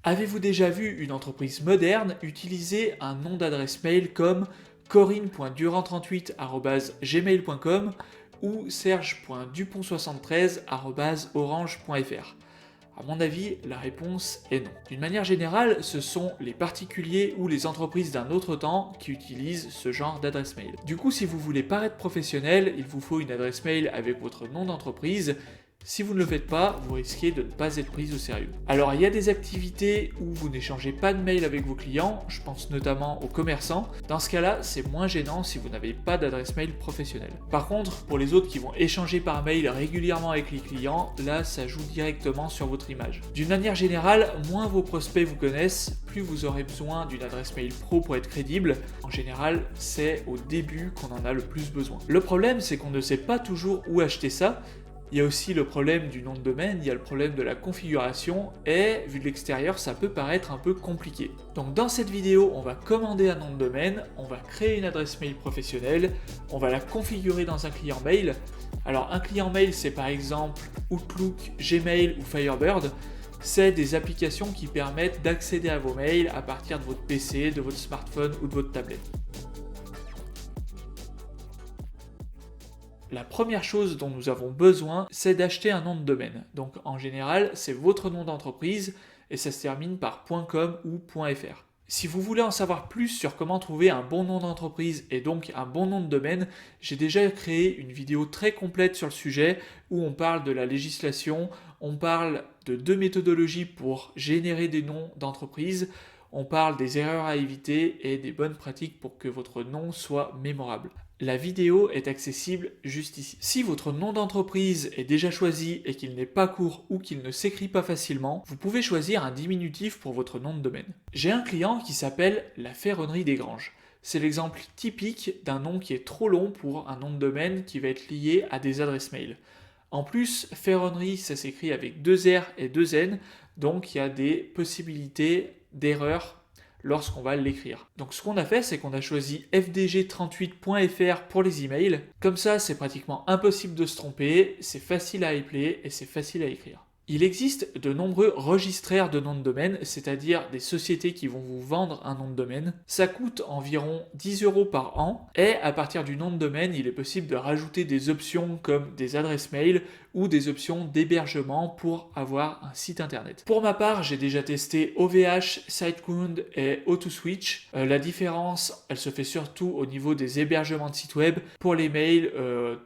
Avez-vous déjà vu une entreprise moderne utiliser un nom d'adresse mail comme corinne.durand38@gmail.com ou serge.dupont73@orange.fr? À mon avis, la réponse est non. D'une manière générale, ce sont les particuliers ou les entreprises d'un autre temps qui utilisent ce genre d'adresse mail. Du coup, si vous voulez paraître professionnel, il vous faut une adresse mail avec votre nom d'entreprise. Si vous ne le faites pas, vous risquez de ne pas être pris au sérieux. Alors, il y a des activités où vous n'échangez pas de mail avec vos clients, je pense notamment aux commerçants. Dans ce cas-là, c'est moins gênant si vous n'avez pas d'adresse mail professionnelle. Par contre, pour les autres qui vont échanger par mail régulièrement avec les clients, là, ça joue directement sur votre image. D'une manière générale, moins vos prospects vous connaissent, plus vous aurez besoin d'une adresse mail pro pour être crédible. En général, c'est au début qu'on en a le plus besoin. Le problème, c'est qu'on ne sait pas toujours où acheter ça. Il y a aussi le problème du nom de domaine, il y a le problème de la configuration, et vu de l'extérieur, ça peut paraître un peu compliqué. Donc dans cette vidéo, on va commander un nom de domaine, on va créer une adresse mail professionnelle, on va la configurer dans un client mail. Alors un client mail, c'est par exemple Outlook, Gmail ou Firebird. C'est des applications qui permettent d'accéder à vos mails à partir de votre PC, de votre smartphone ou de votre tablette. La première chose dont nous avons besoin, c'est d'acheter un nom de domaine. Donc en général, c'est votre nom d'entreprise et ça se termine par .com ou .fr. Si vous voulez en savoir plus sur comment trouver un bon nom d'entreprise et donc un bon nom de domaine, j'ai déjà créé une vidéo très complète sur le sujet où on parle de la législation, on parle de 2 méthodologies pour générer des noms d'entreprise, on parle des erreurs à éviter et des bonnes pratiques pour que votre nom soit mémorable. La vidéo est accessible juste ici. Si votre nom d'entreprise est déjà choisi et qu'il n'est pas court ou qu'il ne s'écrit pas facilement, vous pouvez choisir un diminutif pour votre nom de domaine. J'ai un client qui s'appelle la Ferronnerie des Granges. C'est l'exemple typique d'un nom qui est trop long pour un nom de domaine qui va être lié à des adresses mail. En plus, Ferronnerie, ça s'écrit avec 2 R et 2 N, donc il y a des possibilités d'erreur lorsqu'on va l'écrire. Donc ce qu'on a fait, c'est qu'on a choisi fdg38.fr pour les emails. Comme ça, c'est pratiquement impossible de se tromper, c'est facile à appeler et c'est facile à écrire. Il existe de nombreux registraires de noms de domaine, c'est-à-dire des sociétés qui vont vous vendre un nom de domaine. Ça coûte environ 10 € par an et à partir du nom de domaine, il est possible de rajouter des options comme des adresses mail ou des options d'hébergement pour avoir un site internet. Pour ma part, j'ai déjà testé OVH, SiteGround et AutoSwitch. La différence, elle se fait surtout au niveau des hébergements de sites web. Pour les mails,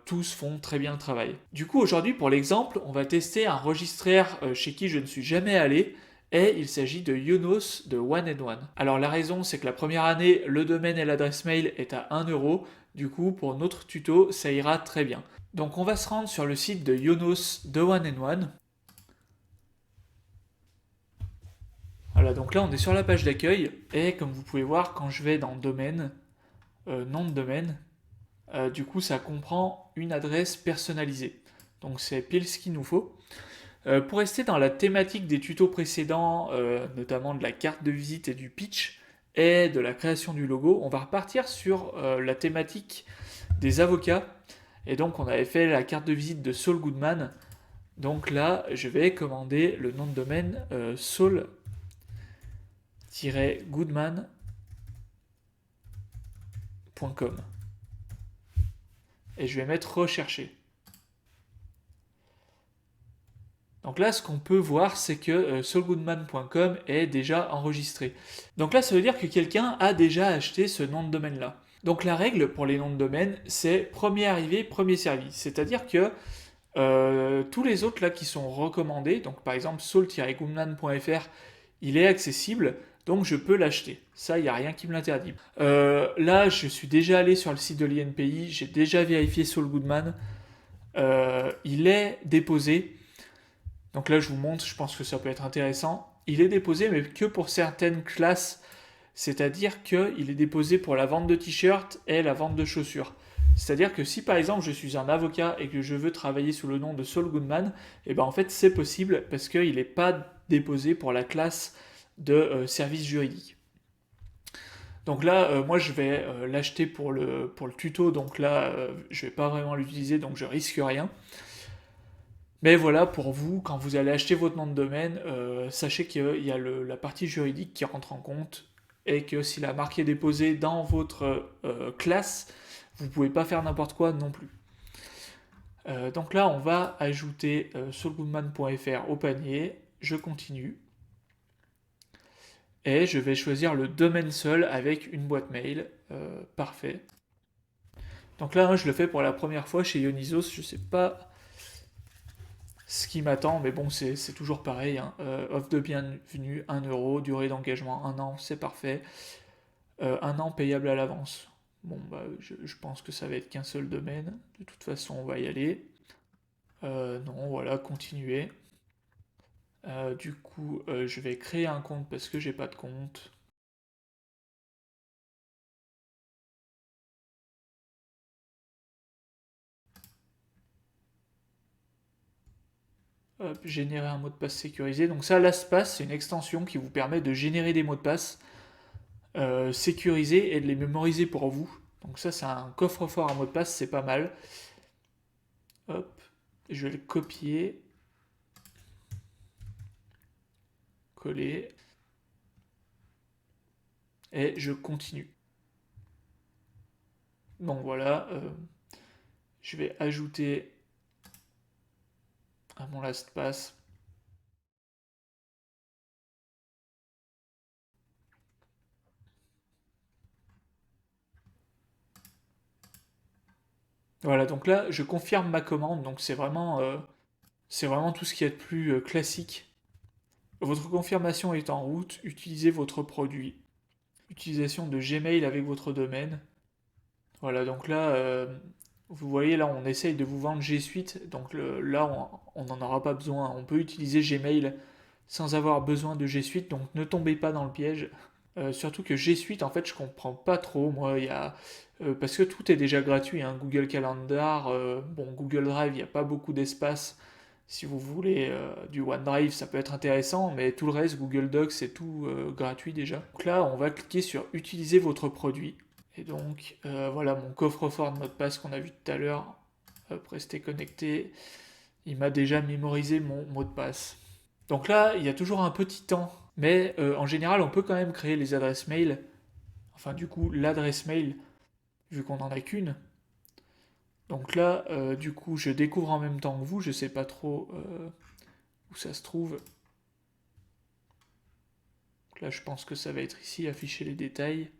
tous font très bien le travail. Du coup, aujourd'hui, pour l'exemple, on va tester un registraire chez qui je ne suis jamais allé. Et il s'agit de Yonos de One and One. Alors la raison, c'est que la première année, le domaine et l'adresse mail est à 1 €. Du coup, pour notre tuto, ça ira très bien. Donc on va se rendre sur le site de Yonos de One and One. Voilà, donc là on est sur la page d'accueil et comme vous pouvez voir, quand je vais dans domaine, nom de domaine, du coup ça comprend une adresse personnalisée. Donc c'est pile ce qu'il nous faut. Pour rester dans la thématique des tutos précédents, notamment de la carte de visite et du pitch, et de la création du logo, on va repartir sur la thématique des avocats. Et donc on avait fait la carte de visite de Saul Goodman. Donc là, je vais commander le nom de domaine saul-goodman.com. Et je vais mettre rechercher. Donc là, ce qu'on peut voir, c'est que saulgoodman.com est déjà enregistré. Donc là, ça veut dire que quelqu'un a déjà acheté ce nom de domaine-là. Donc la règle pour les noms de domaine, c'est premier arrivé, premier servi. C'est-à-dire que tous les autres là qui sont recommandés, donc par exemple saul-goodman.fr, il est accessible, donc je peux l'acheter. Ça, il n'y a rien qui me l'interdit. Là, je suis déjà allé sur le site de l'INPI, j'ai déjà vérifié Saul Goodman. Il est déposé. Donc là, je vous montre, je pense que ça peut être intéressant. Il est déposé, mais que pour certaines classes. C'est-à-dire qu'il est déposé pour la vente de t-shirts et la vente de chaussures. C'est-à-dire que si par exemple je suis un avocat et que je veux travailler sous le nom de Saul Goodman, et ben en fait c'est possible parce qu'il n'est pas déposé pour la classe de service juridique. Donc là, moi je vais l'acheter pour le tuto, donc là je vais pas vraiment l'utiliser, donc je risque rien. Mais voilà, pour vous, quand vous allez acheter votre nom de domaine, sachez qu'il y a la partie juridique qui rentre en compte et que si la marque est déposée dans votre classe, vous ne pouvez pas faire n'importe quoi non plus. Donc là, on va ajouter saulgoodman.fr au panier. Je continue. Et je vais choisir le domaine seul avec une boîte mail. Parfait. Donc là, je le fais pour la première fois chez Ionisos. Je ne sais pas ce qui m'attend, mais bon, c'est toujours pareil, hein. Offre de bienvenue, 1 €, durée d'engagement 1 an, c'est parfait. 1 an payable à l'avance. Bon, bah, je pense que ça va être qu'un seul domaine. De toute façon, on va y aller. Non, voilà, continuer. Du coup, je vais créer un compte parce que j'ai pas de compte. Hop, générer un mot de passe sécurisé. Donc ça, LastPass, c'est une extension qui vous permet de générer des mots de passe sécurisés et de les mémoriser pour vous. Donc ça, c'est un coffre-fort à mots de passe, c'est pas mal. Hop, je vais le copier, coller, et je continue. Donc voilà, je vais ajouter à mon LastPass. Voilà, donc là, je confirme ma commande, donc c'est vraiment tout ce qu'il y a de plus classique. Votre confirmation est en route, utilisez votre produit. Utilisation de Gmail avec votre domaine. Voilà, donc là, vous voyez, là, on essaye de vous vendre G Suite, donc là, on n'en aura pas besoin. On peut utiliser Gmail sans avoir besoin de G Suite, donc ne tombez pas dans le piège. Surtout que G Suite, en fait, je comprends pas trop. Moi, parce que tout est déjà gratuit, hein. Google Calendar, bon, Google Drive, il n'y a pas beaucoup d'espace. Si vous voulez du OneDrive, ça peut être intéressant, mais tout le reste, Google Docs, c'est tout gratuit déjà. Donc là, on va cliquer sur Utiliser votre produit. Et donc, voilà mon coffre-fort de mot de passe qu'on a vu tout à l'heure. Hop, rester connecté. Il m'a déjà mémorisé mon mot de passe. Donc là, il y a toujours un petit temps, mais en général, on peut quand même créer les adresses mail. Enfin, du coup, l'adresse mail, vu qu'on n'en a qu'une. Donc là, du coup, je découvre en même temps que vous. Je sais pas trop où ça se trouve. Donc là, je pense que ça va être ici, afficher les détails.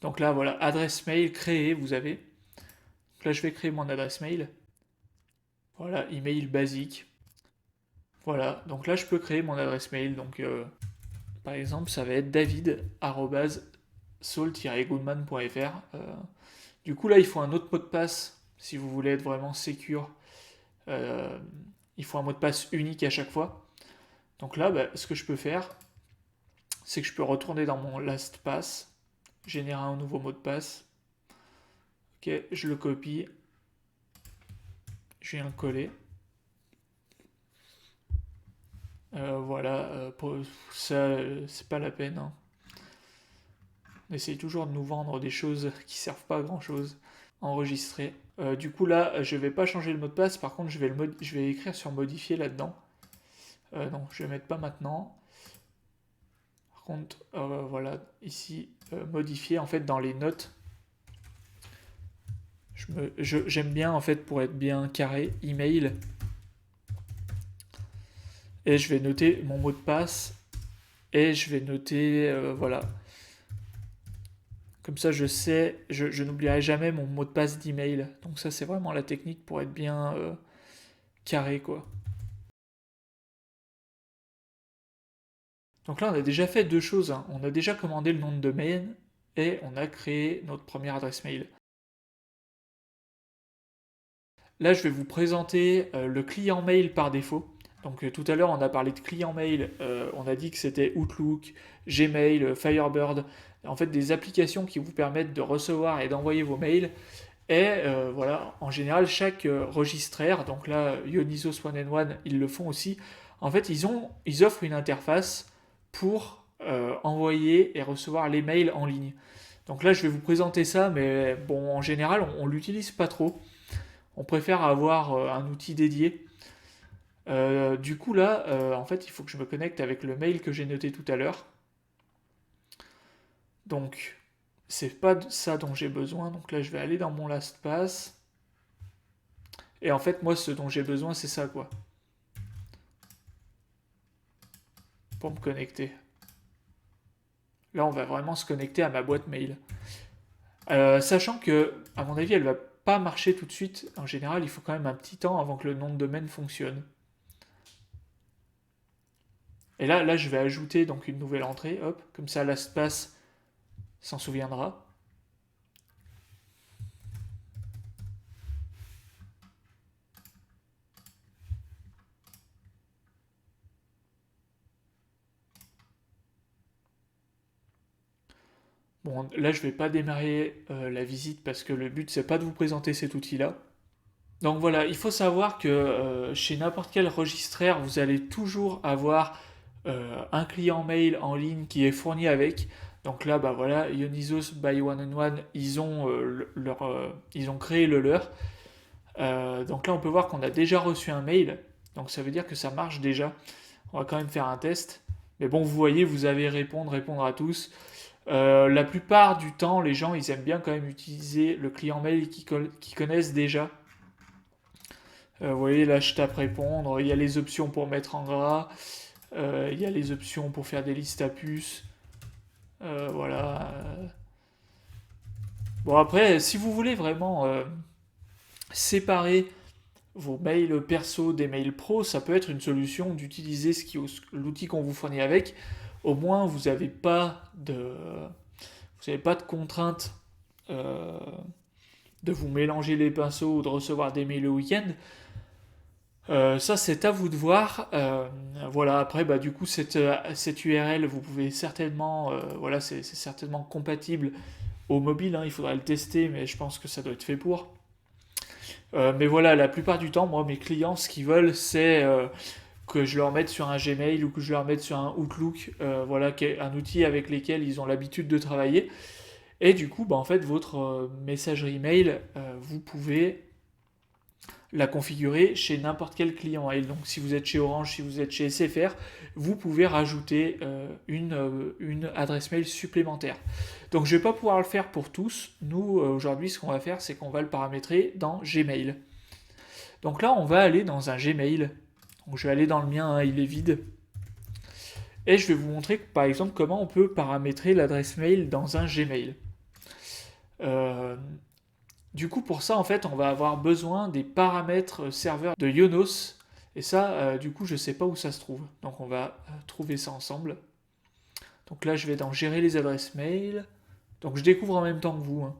Donc là, voilà, adresse mail créée, vous avez. Donc là, je vais créer mon adresse mail. Voilà, email basique. Voilà, donc là, je peux créer mon adresse mail. Donc, par exemple, ça va être david@soul-goodman.fr. Du coup, là, il faut un autre mot de passe si vous voulez être vraiment secure. Euh, il faut un mot de passe unique à chaque fois. Donc là, bah, ce que je peux faire, c'est que je peux retourner dans mon LastPass, générer un nouveau mot de passe. Ok, je le copie, je viens le coller. Voilà, pour ça, c'est pas la peine, hein. On essaye toujours de nous vendre des choses qui servent pas à grand chose. Enregistrer. Du coup là, je vais pas changer le mot de passe, par contre je vais écrire sur modifier là-dedans. Non, je vais mettre pas maintenant. Par contre, voilà, ici, modifier, en fait, dans les notes, j'aime bien, en fait, pour être bien carré, email, et je vais noter mon mot de passe, et je vais noter, voilà, comme ça je sais, je n'oublierai jamais mon mot de passe d'email, donc ça c'est vraiment la technique pour être bien carré, quoi. Donc là, on a déjà fait deux choses, hein. On a déjà commandé le nom de domaine, et on a créé notre première adresse mail. Là, je vais vous présenter le client mail par défaut. Donc tout à l'heure, on a parlé de client mail, on a dit que c'était Outlook, Gmail, Firebird, en fait des applications qui vous permettent de recevoir et d'envoyer vos mails. Et voilà, en général, chaque registraire, donc là, Ionisos One and One, ils le font aussi. En fait, ils offrent une interface pour envoyer et recevoir les mails en ligne. Donc là, je vais vous présenter ça, mais bon, en général, on l'utilise pas trop. On préfère avoir un outil dédié. Du coup, là, en fait, il faut que je me connecte avec le mail que j'ai noté tout à l'heure. Donc, c'est pas ça dont j'ai besoin. Donc là, je vais aller dans mon LastPass. Et en fait, moi, ce dont j'ai besoin, c'est ça, quoi. Pour me connecter. Là, on va vraiment se connecter à ma boîte mail. Sachant que, à mon avis, elle va pas marcher tout de suite. En général, il faut quand même un petit temps avant que le nom de domaine fonctionne. Et là, je vais ajouter donc une nouvelle entrée. Hop, comme ça, LastPass s'en souviendra. Bon, là, je vais pas démarrer la visite parce que le but, c'est pas de vous présenter cet outil-là. Donc voilà, il faut savoir que chez n'importe quel registraire, vous allez toujours avoir un client mail en ligne qui est fourni avec. Donc là, bah voilà, Ionisos by One and One, ils ont créé le leur. Donc là, on peut voir qu'on a déjà reçu un mail. Donc ça veut dire que ça marche déjà. On va quand même faire un test. Mais bon, vous voyez, vous avez répondre à tous. La plupart du temps, les gens, ils aiment bien quand même utiliser le client mail qu'ils connaissent déjà. Vous voyez, là, je tape répondre. Il y a les options pour mettre en gras. Il y a les options pour faire des listes à puces. Voilà. Bon, après, si vous voulez vraiment séparer vos mails perso des mails pro, ça peut être une solution d'utiliser l'outil qu'on vous fournit avec. Au moins, vous n'avez pas de contrainte de vous mélanger les pinceaux ou de recevoir des mails le week-end. Ça, c'est à vous de voir. Voilà, après, bah, du coup, cette URL, vous pouvez certainement, voilà, c'est certainement compatible au mobile, hein, il faudra le tester, mais je pense que ça doit être fait pour. Mais voilà, la plupart du temps, moi, mes clients, ce qu'ils veulent, c'est que je leur mette sur un Gmail ou que je leur mette sur un Outlook, voilà, qui est un outil avec lequel ils ont l'habitude de travailler. Et du coup, bah, en fait, votre messagerie mail, vous pouvez la configurer chez n'importe quel client mail. Donc si vous êtes chez Orange, si vous êtes chez SFR, vous pouvez rajouter une adresse mail supplémentaire. Donc je ne vais pas pouvoir le faire pour tous. Nous, aujourd'hui, ce qu'on va faire, c'est qu'on va le paramétrer dans Gmail. Donc là, on va aller dans un Gmail. Donc je vais aller dans le mien, hein, il est vide. Et je vais vous montrer, par exemple, comment on peut paramétrer l'adresse mail dans un Gmail. Du coup, pour ça, en fait, on va avoir besoin des paramètres serveurs de Ionos. Et ça, du coup, je ne sais pas où ça se trouve. Donc, on va trouver ça ensemble. Donc là, je vais dans Gérer les adresses mail. Donc, je découvre en même temps que vous, hein.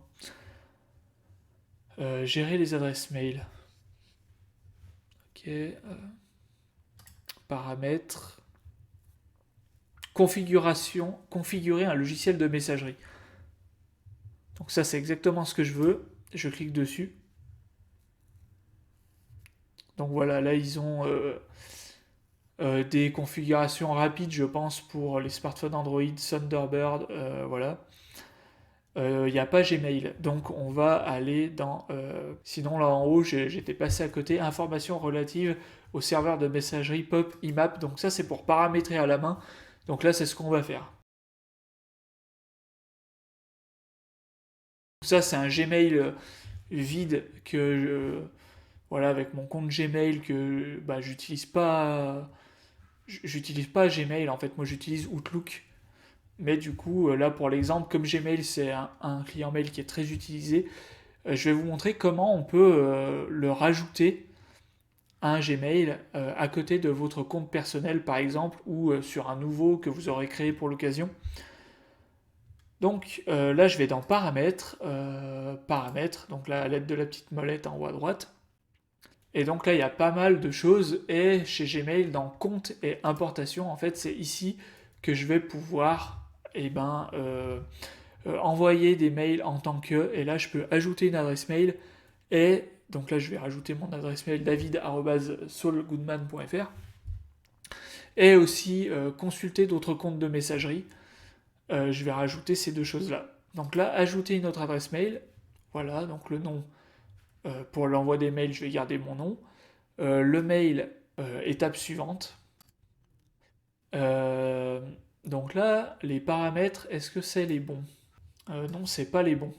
Gérer les adresses mail. Ok. Paramètres. Configuration. Configurer un logiciel de messagerie. Donc ça, c'est exactement ce que je veux. Je clique dessus. Donc voilà, là ils ont des configurations rapides, je pense, pour les smartphones Android, Thunderbird, voilà. Il n'y a pas Gmail, donc on va aller dans... sinon là en haut, j'étais passé à côté, informations relatives au serveur de messagerie POP IMAP, donc ça c'est pour paramétrer à la main. Donc là c'est ce qu'on va faire. Ça c'est un Gmail vide que voilà, avec mon compte Gmail que bah, j'utilise pas Gmail en fait, moi j'utilise Outlook. Mais du coup, là pour l'exemple, comme Gmail c'est un client mail qui est très utilisé, je vais vous montrer comment on peut le rajouter à un Gmail à côté de votre compte personnel par exemple, ou sur un nouveau que vous aurez créé pour l'occasion. Donc là je vais dans paramètres, paramètres, donc là à l'aide de la petite molette en haut à droite. Et donc là, il y a pas mal de choses. Et chez Gmail, dans compte et importation, en fait, c'est ici que je vais pouvoir envoyer des mails en tant que. Et là, je peux ajouter une adresse mail. Et donc là, je vais rajouter mon adresse mail david@saulgoodman.fr. Et aussi consulter d'autres comptes de messagerie. Je vais rajouter ces deux choses-là. Donc là, ajouter une autre adresse mail. Voilà, donc le nom, pour l'envoi des mails, je vais garder mon nom. Le mail, étape suivante. Donc là, les paramètres, est-ce que c'est les bons? Non, c'est pas les bons.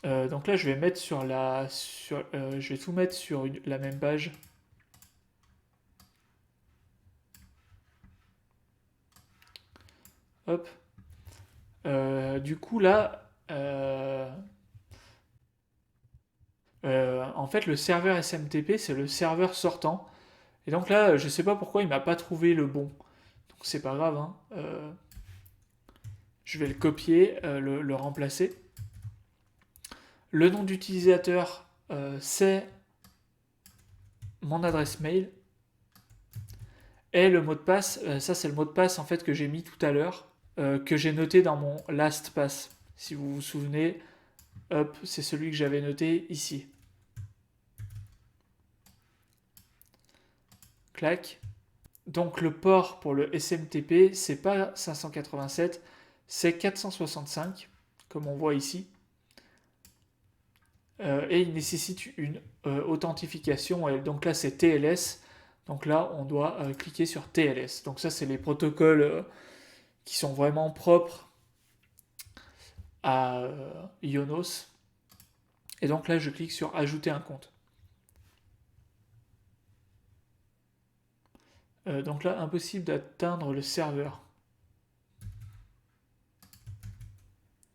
Donc là, je vais mettre je vais tout mettre sur la même page. Hop. Du coup là, en fait, le serveur SMTP, c'est le serveur sortant. Et donc là, je sais pas pourquoi il m'a pas trouvé le bon. Donc c'est pas grave, hein. Je vais le copier, le remplacer. Le nom d'utilisateur, c'est mon adresse mail. Et le mot de passe, ça c'est le mot de passe en fait que j'ai mis tout à l'heure, que j'ai noté dans mon LastPass. Si vous vous souvenez, hop, c'est celui que j'avais noté ici. Clac. Donc le port pour le SMTP, c'est pas 587, c'est 465, comme on voit ici. Et il nécessite une authentification, et donc là c'est TLS. Donc là, on doit cliquer sur TLS. Donc ça, c'est les protocoles qui sont vraiment propres à Ionos. Et donc là, je clique sur Ajouter un compte. Donc là, impossible d'atteindre le serveur.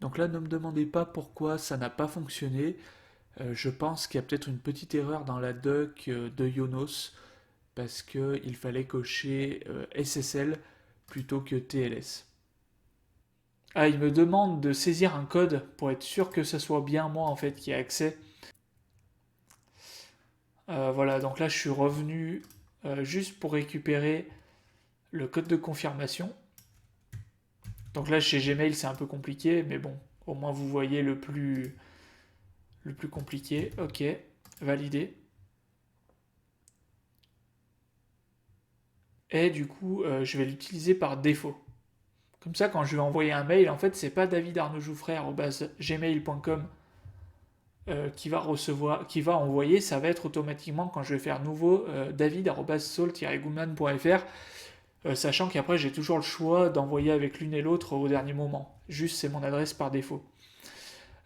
Donc là, ne me demandez pas pourquoi ça n'a pas fonctionné. Je pense qu'il y a peut-être une petite erreur dans la doc de Ionos, parce qu'il fallait cocher SSL plutôt que TLS. Ah, il me demande de saisir un code pour être sûr que ce soit bien moi en fait qui ai accès. Voilà, donc là je suis revenu juste pour récupérer le code de confirmation. Donc là chez Gmail c'est un peu compliqué, mais bon, au moins vous voyez le plus compliqué. Ok, validé. Et du coup, je vais l'utiliser par défaut. Comme ça, quand je vais envoyer un mail, en fait, c'est pas davidarnaudjouffret@gmail.com qui va envoyer, ça va être automatiquement quand je vais faire nouveau david@soul-goodman.fr, sachant qu'après j'ai toujours le choix d'envoyer avec l'une et l'autre au dernier moment. Juste, c'est mon adresse par défaut.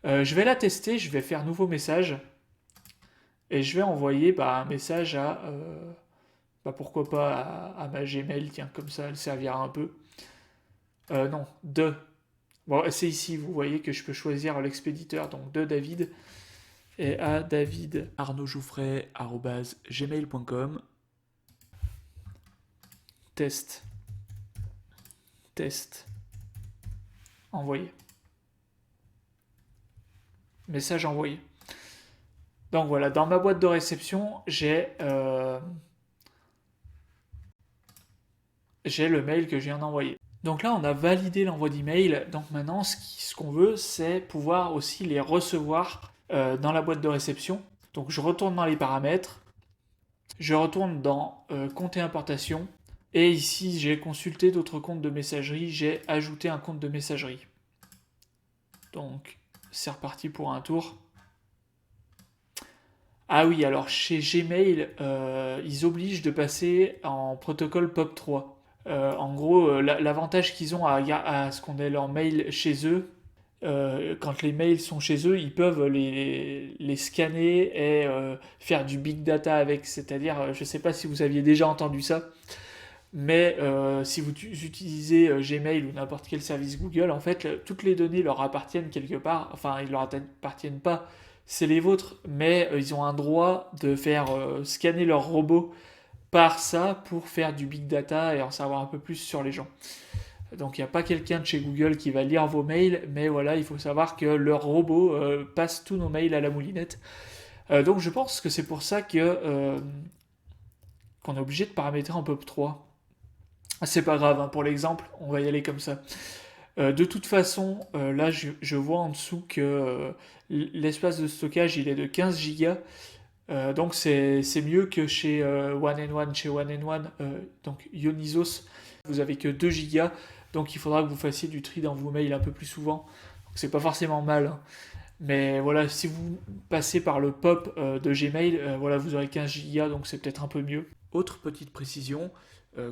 Je vais la tester, je vais faire nouveau message et je vais envoyer un message à pourquoi pas à ma Gmail, tiens, comme ça elle servira un peu. Non, de. Bon, c'est ici, vous voyez que je peux choisir l'expéditeur, donc de David, et à david@arnaudjouffret@gmail.com. Test. Test. Envoyé. Message envoyé. Donc voilà, dans ma boîte de réception, j'ai le mail que je viens d'envoyer. Donc là, on a validé l'envoi d'email. Donc maintenant, ce qu'on veut, c'est pouvoir aussi les recevoir dans la boîte de réception. Donc je retourne dans les paramètres. Je retourne dans compte et importation. Et ici, j'ai consulté d'autres comptes de messagerie. J'ai ajouté un compte de messagerie. Donc, c'est reparti pour un tour. Ah oui, alors chez Gmail, ils obligent de passer en protocole POP3. En gros, l'avantage qu'ils ont à ce qu'on ait leur mail chez eux, quand les mails sont chez eux, ils peuvent les scanner et faire du big data avec. C'est-à-dire, je ne sais pas si vous aviez déjà entendu ça, mais si vous utilisez Gmail ou n'importe quel service Google, en fait, toutes les données leur appartiennent quelque part. Enfin, ils leur appartiennent pas, c'est les vôtres, mais ils ont un droit de faire scanner leur robot par ça pour faire du big data et en savoir un peu plus sur les gens. Donc il n'y a pas quelqu'un de chez Google qui va lire vos mails, mais voilà, il faut savoir que leur robot passe tous nos mails à la moulinette. Donc je pense que c'est pour ça que qu'on est obligé de paramétrer en POP3. C'est pas grave, hein, pour l'exemple, on va y aller comme ça. De toute façon, là je vois en dessous que l'espace de stockage il est de 15 Go. Donc c'est mieux que chez One and One. Chez One and One, donc Ionisos, vous avez que 2 Go. Donc il faudra que vous fassiez du tri dans vos mails un peu plus souvent. C'est pas forcément mal, hein. Mais voilà, si vous passez par le POP de Gmail, voilà, vous aurez 15 Go, donc c'est peut-être un peu mieux. Autre petite précision,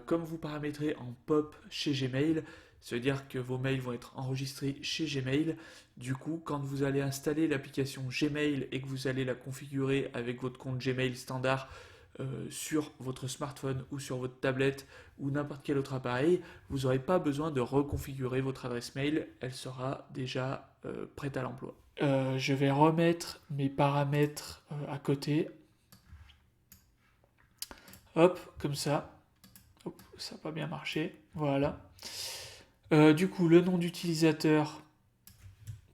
comme vous paramétrez en POP chez Gmail, ça veut dire que vos mails vont être enregistrés chez Gmail. Du coup, quand vous allez installer l'application Gmail et que vous allez la configurer avec votre compte Gmail standard sur votre smartphone ou sur votre tablette ou n'importe quel autre appareil, vous n'aurez pas besoin de reconfigurer votre adresse mail, elle sera déjà prête à l'emploi. Je vais remettre mes paramètres à côté. Hop, comme ça. Hop, ça n'a pas bien marché. Voilà. Du coup, le nom d'utilisateur,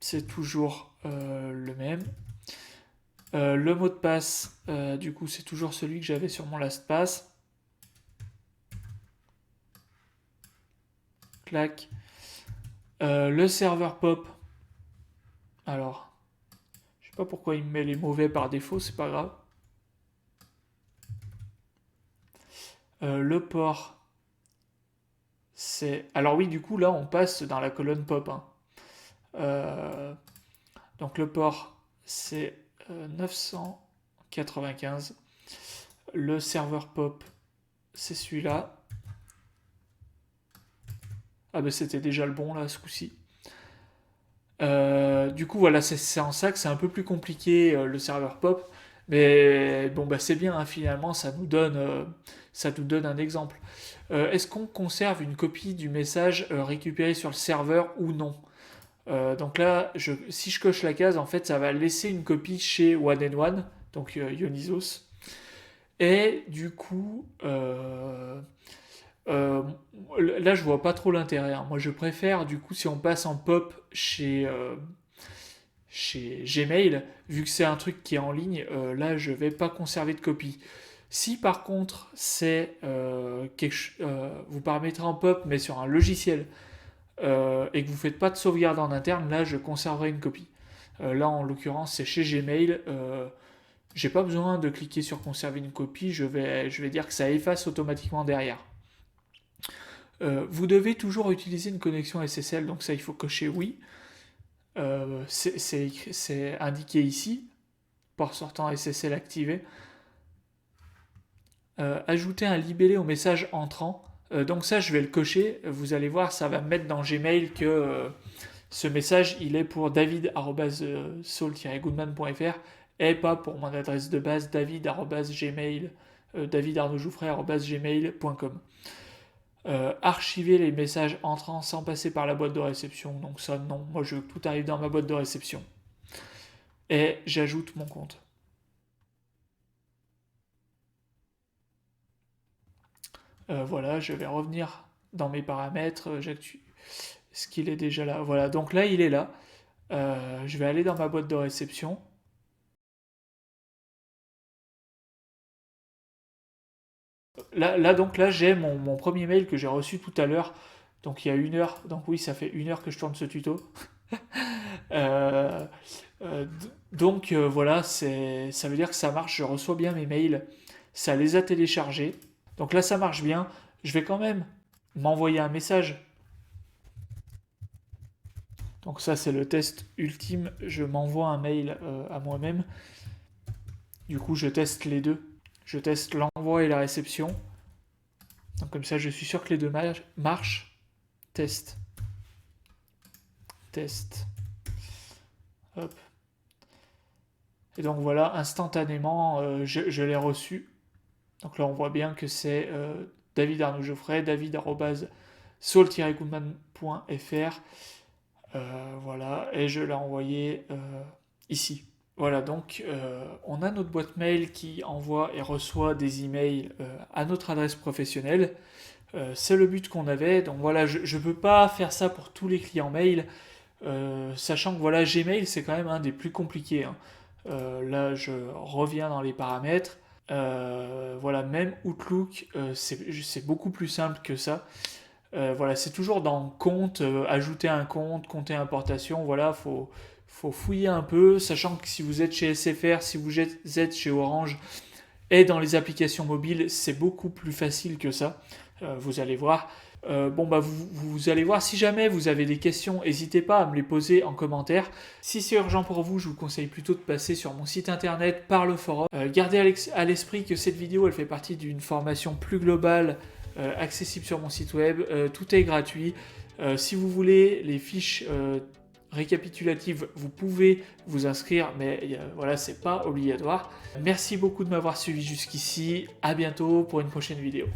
c'est toujours le même. Le mot de passe, du coup, c'est toujours celui que j'avais sur mon LastPass. Clac. Le serveur POP. Alors, je sais pas pourquoi il me met les mauvais par défaut, c'est pas grave. Le port, c'est... Alors oui, du coup, là, on passe dans la colonne POP, hein. Donc le port, c'est 995. Le serveur POP, c'est celui-là. Ah ben c'était déjà le bon, là, ce coup-ci. Du coup, voilà, c'est en ça que c'est un peu plus compliqué, le serveur POP. Mais bon, bah c'est bien, hein, finalement, ça nous donne un exemple. Est-ce qu'on conserve une copie du message récupéré sur le serveur ou non? Donc là, si je coche la case, en fait, ça va laisser une copie chez One and One, donc Dionysos. Et du coup, euh, là, je vois pas trop l'intérêt, hein. Moi, je préfère, du coup, si on passe en pop chez Gmail, vu que c'est un truc qui est en ligne, là, je vais pas conserver de copie. Si par contre, vous paramétrez en pop, mais sur un logiciel, et que vous ne faites pas de sauvegarde en interne, là je conserverai une copie. Là en l'occurrence c'est chez Gmail, j'ai pas besoin de cliquer sur conserver une copie, je vais dire que ça efface automatiquement derrière. Vous devez toujours utiliser une connexion SSL, donc ça il faut cocher oui. C'est indiqué ici, port sortant SSL activé. Ajouter un libellé au message entrant. Donc ça je vais le cocher, vous allez voir ça va me mettre dans Gmail que ce message il est pour david@soul-goodman.fr et pas pour mon adresse de base david@gmail david.arnaudjouffret@gmail.com. Archiver les messages entrants sans passer par la boîte de réception, donc ça non, moi je veux que tout arrive dans ma boîte de réception. Et j'ajoute mon compte. Voilà, je vais revenir dans mes paramètres, j'active ce qu'il est déjà là. Voilà, donc là il est là. Je vais aller dans ma boîte de réception. Là j'ai mon premier mail que j'ai reçu tout à l'heure. Donc il y a 1 heure. Donc oui, ça fait 1 heure que je tourne ce tuto. Euh, voilà, ça veut dire que ça marche. Je reçois bien mes mails. Ça les a téléchargés. Donc là, ça marche bien. Je vais quand même m'envoyer un message. Donc ça, c'est le test ultime. Je m'envoie un mail à moi-même. Du coup, je teste les deux. Je teste l'envoi et la réception. Donc comme ça, je suis sûr que les deux marchent. Test. Test. Hop. Et donc voilà, instantanément, je l'ai reçu. Donc là, on voit bien que c'est David Arnaud Geoffrey, david@soul-goodman.fr. Voilà, et je l'ai envoyé ici. Voilà, donc on a notre boîte mail qui envoie et reçoit des emails à notre adresse professionnelle. C'est le but qu'on avait. Donc voilà, je ne peux pas faire ça pour tous les clients mail, sachant que voilà, Gmail c'est quand même un des plus compliqués, hein. Là, je reviens dans les paramètres. Voilà, même Outlook, c'est beaucoup plus simple que ça. Voilà, c'est toujours dans compte, ajouter un compte, compter importation. Voilà, faut fouiller un peu, sachant que si vous êtes chez SFR, si vous êtes chez Orange, Et dans les applications mobiles, c'est beaucoup plus facile que ça. Vous allez voir. Vous allez voir, si jamais vous avez des questions, n'hésitez pas à me les poser en commentaire. Si c'est urgent pour vous, je vous conseille plutôt de passer sur mon site internet par le forum. Gardez à l'esprit que cette vidéo, elle fait partie d'une formation plus globale, accessible sur mon site web. Tout est gratuit. Si vous voulez les fiches récapitulative, vous pouvez vous inscrire, mais voilà, c'est pas obligatoire. Merci beaucoup de m'avoir suivi jusqu'ici. À bientôt pour une prochaine vidéo.